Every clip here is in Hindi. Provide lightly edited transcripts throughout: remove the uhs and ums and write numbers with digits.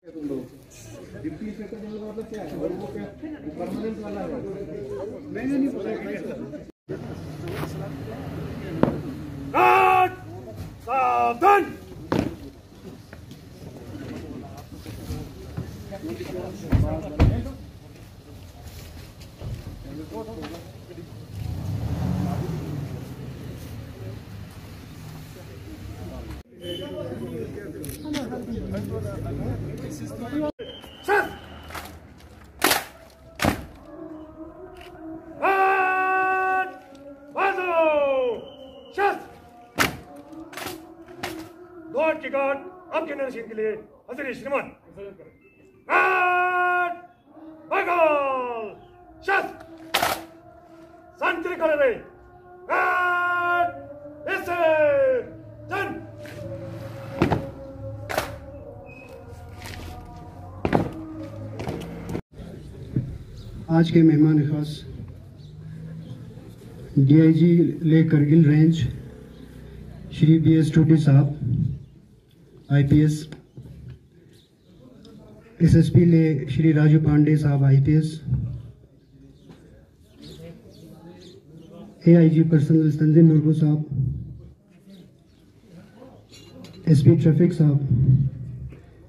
डिप्टी इंस्पेक्टर जनरल का मतलब क्या है और वो क्या परमानेंट वाला है? मैंने नहीं बोला। सावधान। गॉड के गॉड आपके नरसिंह के लिए हजरी श्रीमान शांति कर रहे आज के मेहमान खास डीआईजी ले करगिल रेंज श्री BS टूटी साहब, IPS, SSP ले श्री राजू पांडे साहब, IPS, AIG personal Sanjay Murmu साहब, SP ट्रैफिक साहब,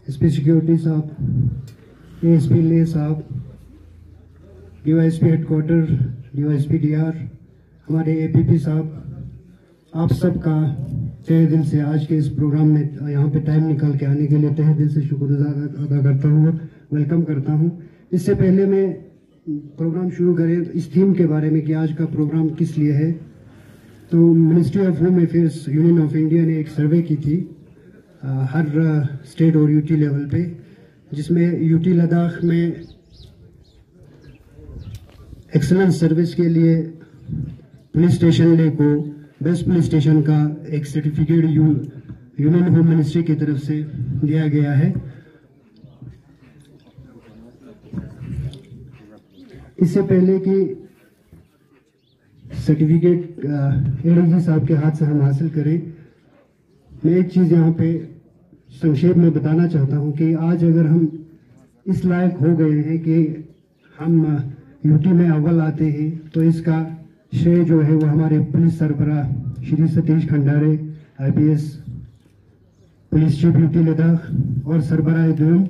SP सिक्योरिटी साहब, ASP ले साहब, DYSP हेडक्वार्टर, DYSP DR, हमारे APP साहब, आप सबका तहे दिल से आज के इस प्रोग्राम में यहाँ पे टाइम निकाल के आने के लिए तहे दिल से शुक्रिया अदा करता हूँ और वेलकम करता हूँ। इससे पहले मैं प्रोग्राम शुरू करें इस थीम के बारे में कि आज का प्रोग्राम किस लिए है, तो ministry of home affairs union of India ने एक सर्वे की थी हर स्टेट और UT लेवल पे, जिसमें UT लद्दाख में एक्सलेंस सर्विस के लिए पुलिस स्टेशन ले को बेस्ट पुलिस स्टेशन का एक सर्टिफिकेट यूनियन होम मिनिस्ट्री की तरफ से दिया गया है। इससे पहले कि सर्टिफिकेट ADG साहब के हाथ से हम हासिल करें, मैं एक चीज़ यहाँ पे संक्षेप में बताना चाहता हूँ कि आज अगर हम इस लायक हो गए हैं कि हम UT में अव्वल आते हैं, तो इसका श्रेय जो है वो हमारे पुलिस सरबराह Shri Satish Khandare, IPS, police chief UT Ladakh और सरबराह द्वयम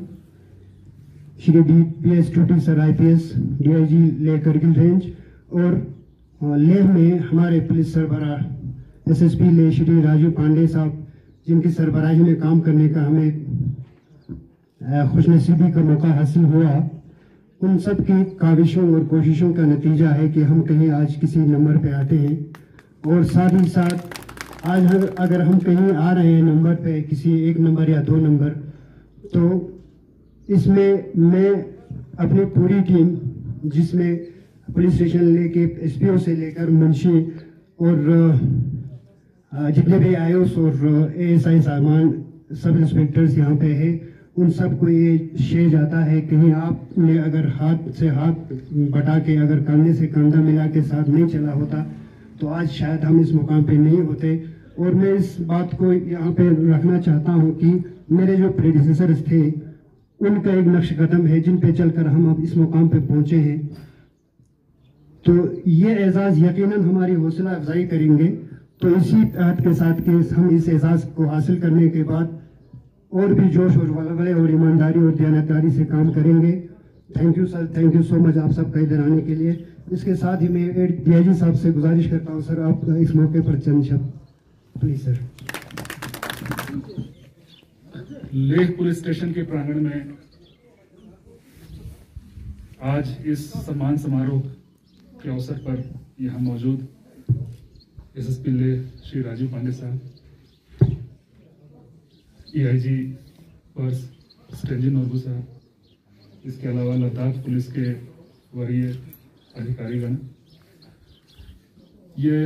श्री BS टूटी सर, IPS, DIG ले करगिल रेंज और लेह में हमारे पुलिस सरबराह SSP ले श्री राजू पांडे साहब, जिनकी सरबराही में काम करने का हमें खुशनसीबी का मौका हासिल हुआ। उन सब की काविशों और कोशिशों का नतीजा है कि हम कहीं आज किसी नंबर पे आते हैं, और साथ ही साथ आज अगर हम कहीं आ रहे हैं नंबर पे, किसी 1 नंबर या 2 नंबर, तो इसमें मैं अपनी पूरी टीम, जिसमें पुलिस स्टेशन लेके SPO से लेकर मुंशी और जितने भी IOs और ASI सामान सब इंस्पेक्टर्स यहाँ पे है, उन सबको ये श्रेय जाता है। कहीं आपने अगर हाथ से हाथ बटा के, अगर कंधे से कंधा मिला के साथ नहीं चला होता, तो आज शायद हम इस मुकाम पे नहीं होते। और मैं इस बात को यहाँ पे रखना चाहता हूँ कि मेरे जो प्रेडिसेसर्स थे, उनका एक नक्श कदम है जिन पे चलकर हम अब इस मुकाम पे पहुँचे हैं। तो ये एजाज़ यकीनन हमारी हौसला अफजाई करेंगे। तो इसी तहत के साथ कि हम इस एजाज़ को हासिल करने के बाद और भी जोश और वलवले और ईमानदारी और दयानतदारी से काम करेंगे। Thank you sir, thank you so much आप सबका इधर आने के लिए। इसके साथ ही मैं DIG साहब से गुजारिश करता हूँ सर, आप इस मौके पर चंद शब्द please sir. Leh police station के प्रांगण में आज इस सम्मान समारोह के अवसर पर यहाँ मौजूद SSP लेह श्री राजू पांडे साहब, AIG पर्स स्टेंजिन मुर्मू साहब, इसके अलावा लद्दाख पुलिस के वरीय अधिकारीगण, ये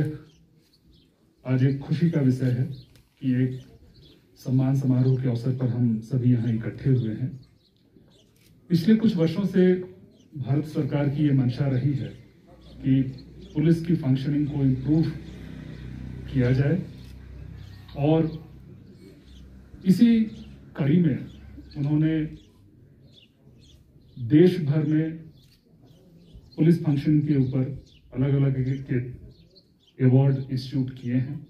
आज एक खुशी का विषय है कि एक सम्मान समारोह के अवसर पर हम सभी यहाँ इकट्ठे हुए हैं। पिछले कुछ वर्षों से भारत सरकार की ये मंशा रही है कि पुलिस की फंक्शनिंग को इम्प्रूव किया जाए, और इसी कड़ी में उन्होंने देश भर में पुलिस फंक्शन के ऊपर अलग अलग के अवार्ड इंस्टीट्यूट किए हैं।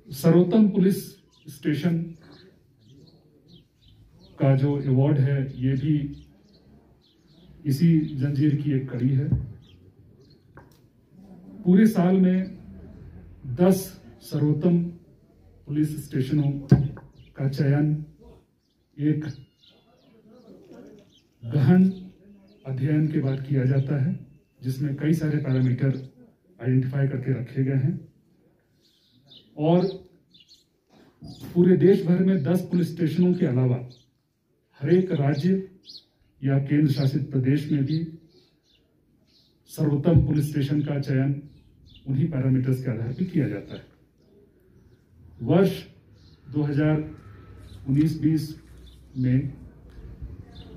सर्वोत्तम पुलिस स्टेशन का जो अवार्ड है ये भी इसी जंजीर की एक कड़ी है। पूरे साल में 10 सर्वोत्तम पुलिस स्टेशनों का चयन एक गहन अध्ययन के बाद किया जाता है, जिसमें कई सारे पैरामीटर आइडेंटिफाई करके रखे गए हैं और पूरे देश भर में 10 पुलिस स्टेशनों के अलावा हर एक राज्य या केंद्र शासित प्रदेश में भी सर्वोत्तम पुलिस स्टेशन का चयन उन्हीं पैरामीटर्स के आधार पर किया जाता है। वर्ष 2019-20 में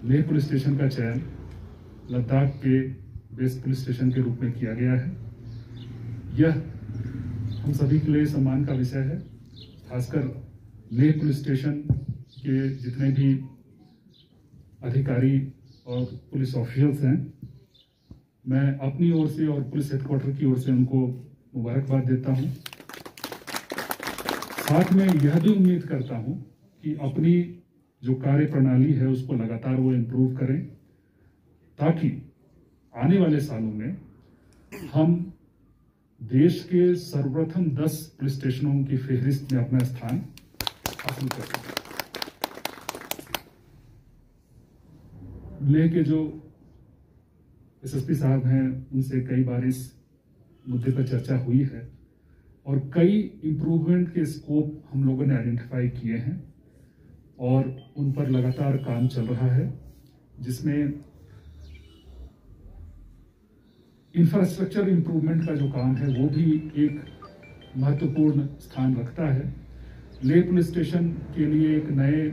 लेह पुलिस स्टेशन का चयन लद्दाख के बेस्ट पुलिस स्टेशन के रूप में किया गया है। यह हम सभी के लिए सम्मान का विषय है। खासकर लेह पुलिस स्टेशन के जितने भी अधिकारी और पुलिस ऑफिसर्स हैं, मैं अपनी ओर से और पुलिस हेडक्वार्टर की ओर से उनको मुबारकबाद देता हूं। साथ में यह भी उम्मीद करता हूं कि अपनी जो कार्य प्रणाली है उसको लगातार वो इम्प्रूव करें, ताकि आने वाले सालों में हम देश के सर्वप्रथम 10 पुलिस स्टेशनों की फहरिस्त में अपना स्थान हासिल कर सकें। लेह के जो एसएसपी साहब हैं उनसे कई बार इस मुद्दे पर चर्चा हुई है और कई इम्प्रूवमेंट के स्कोप हम लोगों ने आइडेंटिफाई किए हैं और उन पर लगातार काम चल रहा है, जिसमें इंफ्रास्ट्रक्चर इम्प्रूवमेंट का जो काम है वो भी एक महत्वपूर्ण स्थान रखता है। लेह पुलिस स्टेशन के लिए एक नए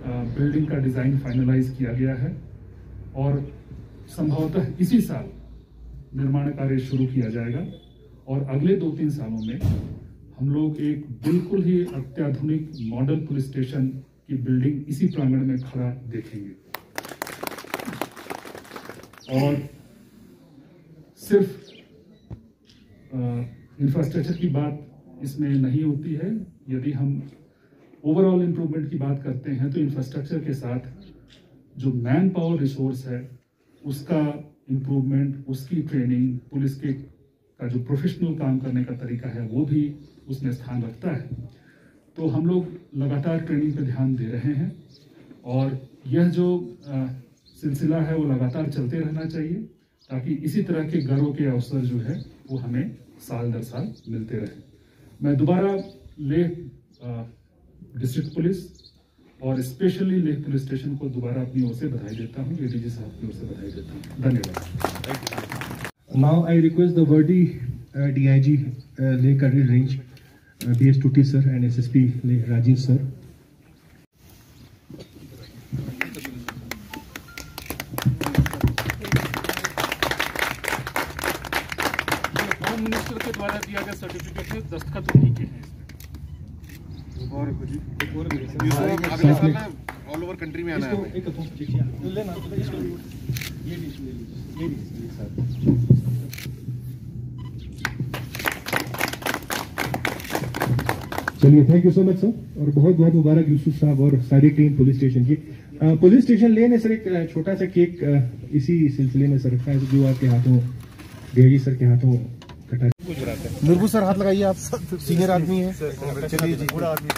बिल्डिंग का डिजाइन फाइनलाइज किया गया है और संभवतः इसी साल निर्माण कार्य शुरू किया जाएगा और अगले 2-3 सालों में हम लोग एक बिल्कुल ही अत्याधुनिक मॉडल पुलिस स्टेशन की बिल्डिंग इसी प्रांगण में खड़ा देखेंगे। और सिर्फ इंफ्रास्ट्रक्चर की बात इसमें नहीं होती है। यदि हम ओवरऑल इम्प्रूवमेंट की बात करते हैं तो इंफ्रास्ट्रक्चर के साथ जो मैन पावर रिसोर्स है उसका इम्प्रूवमेंट, उसकी ट्रेनिंग, पुलिस के का जो प्रोफेशनल काम करने का तरीका है वो भी उसमें स्थान रखता है। तो हम लोग लगातार ट्रेनिंग पे ध्यान दे रहे हैं और यह जो सिलसिला है वो लगातार चलते रहना चाहिए, ताकि इसी तरह के गर्व के अवसर जो है वो हमें साल दर साल मिलते रहे। मैं दोबारा लेह डिस्ट्रिक्ट पुलिस और स्पेशली लेह पुलिस स्टेशन को दोबारा अपनी ओर से बधाई देता हूँ, एडीजी साहब की ओर से बधाई देता हूँ। धन्यवाद। Now I request the worthy DIG Leh Karnal Range, BS Tutti sir and SSP Leh Rajiv sir. Home minister के द्वारा दिया गया सर्टिफिकेट है, दस्तखत उन्हीं के हैं। ऑल ओवर कंट्री में आना है। चलिए, thank you so much sir और बहुत बहुत मुबारक यूसुफ साहब और सारी टीम पुलिस स्टेशन की। पुलिस स्टेशन लेने सर एक छोटा सा केक इसी सिलसिले में सर रखा है जो आपके हाथों डीआईजी सर के हाथों कटा। नुरबू सर हाथ लगाइए, आप सीनियर आदमी हैं। चलिए जी, बूढ़ा आदमी।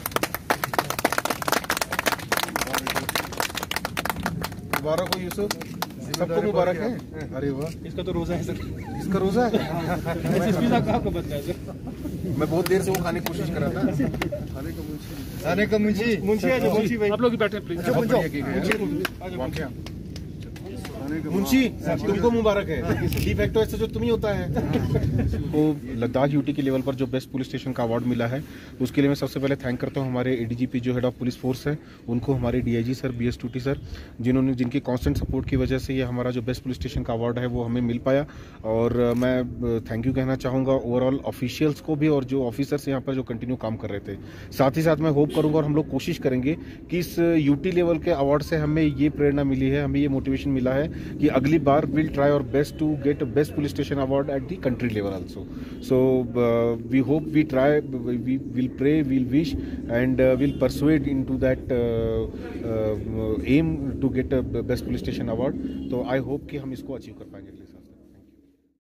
मुबारक हो यूसुफ, सबको मुबारक है। अरे वाह, इसका तो रोजा है सर। इसका रोजा है। एसएसपी साहब आपको बता सर, मैं बहुत देर से वो खाने की कोशिश कर रहा था। खाने का मुंशी भाई, आप लोग बैठे प्लीज। अच्छा, मुंशी तुमको मुबारक है, डी फैक्टो एसएचओ तुम ही होता है। को लद्दाख यूटी के लेवल पर जो बेस्ट पुलिस स्टेशन का अवार्ड मिला है, उसके लिए मैं सबसे पहले थैंक करता हूं हमारे एडीजीपी जो हेड ऑफ पुलिस फोर्स है, उनको, हमारे डीआईजी सर बीएस टूटी सर, जिनकी कांस्टेंट सपोर्ट की वजह से ये हमारा जो बेस्ट पुलिस स्टेशन का अवार्ड है वो हमें मिल पाया। और मैं थैंक यू कहना चाहूँगा ओवरऑल ऑफिशियल्स को भी और जो ऑफिसर्स यहाँ पर जो कंटिन्यू काम कर रहे थे। साथ ही साथ मैं होप करूँगा और हम लोग कोशिश करेंगे कि इस यूटी लेवल के अवार्ड से हमें ये प्रेरणा मिली है, हमें ये मोटिवेशन मिला है कि अगली बार will try our best to get best police station award at the country level also. So we hope, we try, we will pray, will wish and will persuade into that aim to get best police station award. तो आई होप कि हम इसको अचीव कर पाएंगे।